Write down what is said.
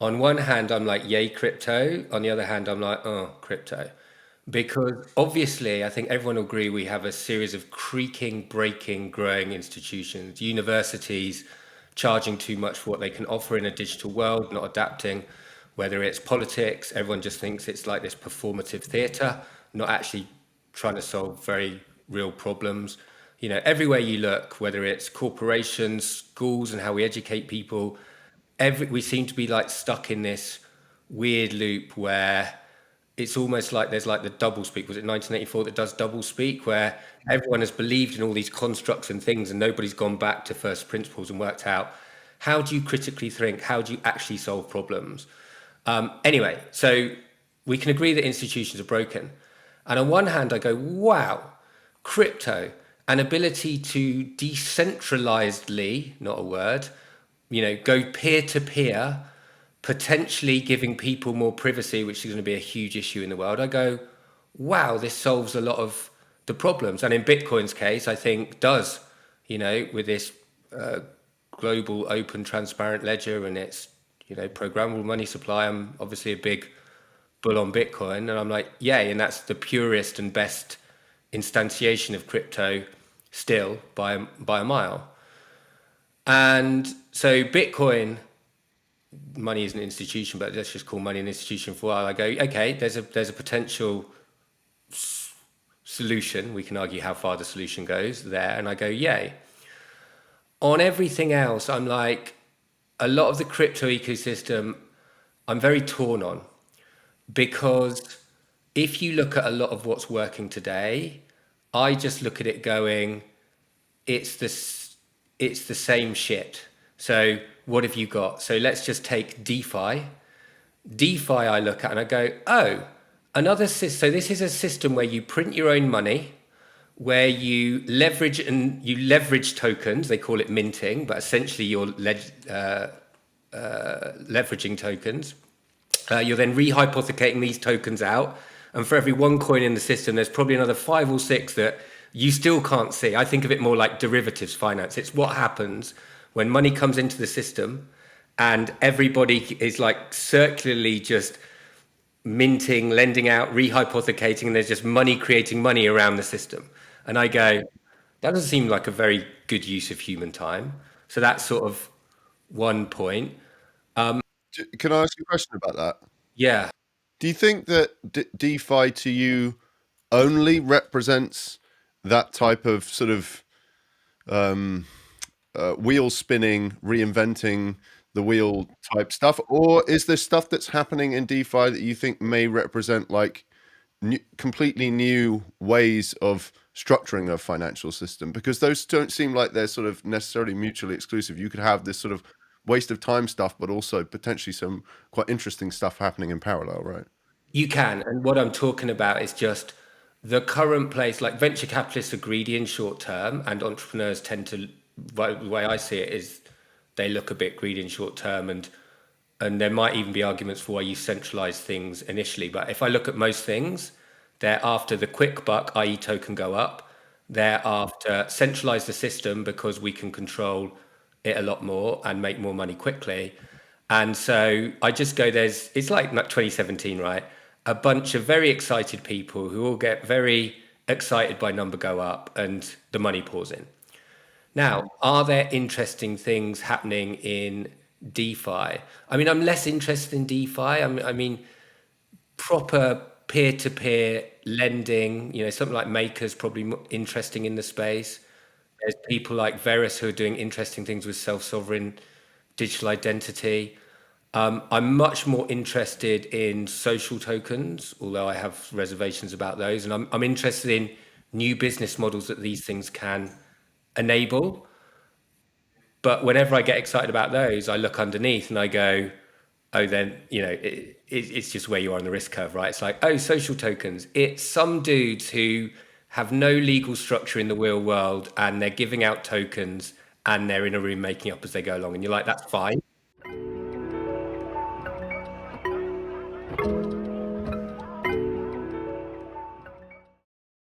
On one hand, I'm like, yay, crypto. On the other hand, I'm like, oh, crypto. Because obviously, I think everyone will agree we have a series of creaking, breaking, growing institutions, universities charging too much for what they can offer in a digital world, not adapting, whether it's politics, everyone just thinks it's like this performative theatre, not actually trying to solve very real problems. You know, everywhere you look, whether it's corporations, schools, and how we educate people, we seem to be like stuck in this weird loop where it's almost like there's like the double speak. Was it 1984 that does double speak, where everyone has believed in all these constructs and things, and nobody's gone back to first principles and worked out how do you critically think, how do you actually solve problems. Anyway, so we can agree that institutions are broken, and on one hand, I go, wow, crypto, an ability to decentralizedly, not a word, go peer to peer, potentially giving people more privacy, which is going to be a huge issue in the world. I go, wow, this solves a lot of the problems. And in Bitcoin's case, I think does, with this uh, global, open, transparent ledger and its, programmable money supply. I'm obviously a big bull on Bitcoin, and I'm like, yay, and that's the purest and best instantiation of crypto still by a mile. And so Bitcoin money is an institution, but let's just call money an institution for a while. I go, okay, there's a potential solution. We can argue how far the solution goes there, and I go, yay. On everything else, I'm like, a lot of the crypto ecosystem, I'm very torn on because if you look at a lot of what's working today, I just look at it going, it's the it's the same shit. So what have you got? So let's just take DeFi. DeFi, I look at and I go, oh, another system. So this is a system where you print your own money, where you leverage tokens. They call it minting, but essentially you're leveraging tokens. You're then rehypothecating these tokens out, and for every one coin in the system, there's probably another five or six that you still can't see. I think of it more like derivatives finance. It's what happens when money comes into the system and everybody is like circularly just minting, lending out, rehypothecating, and there's just money creating money around the system. And I go, that doesn't seem like a very good use of human time. So that's sort of one point. Can I ask you a question about that? Yeah, Do you think that DeFi to you only represents that type of sort of um, wheel spinning, reinventing the wheel type stuff, or is there stuff that's happening in DeFi that you think may represent like completely new ways of structuring a financial system? Because those don't seem like they're sort of necessarily mutually exclusive. You could have this sort of waste of time stuff, but also potentially some quite interesting stuff happening in parallel, right? you can. And what I'm talking about is just the current place, like venture capitalists are greedy in short term, and entrepreneurs tend to, the way I see it is they look a bit greedy in short term, and there might even be arguments for why you centralize things initially. But if I look at most things, they're after the quick buck, i.e. token go up. They're after centralize the system because we can control it a lot more and make more money quickly. And so I just go, it's like 2017, right? A bunch of very excited people who all get very excited by number go up and the money pours in. Now, are there interesting things happening in DeFi? I mean, I'm less interested in DeFi. I mean, proper peer-to-peer lending, something like Maker's probably interesting in the space. There's people like Verus who are doing interesting things with self-sovereign digital identity. I'm much more interested in social tokens, although I have reservations about those. And I'm interested in new business models that these things can enable. But whenever I get excited about those, I look underneath and I go, oh, then, it's just where you are on the risk curve, right? It's like, oh, social tokens. It's some dudes who have no legal structure in the real world and they're giving out tokens and they're in a room making up as they go along. And you're like, that's fine.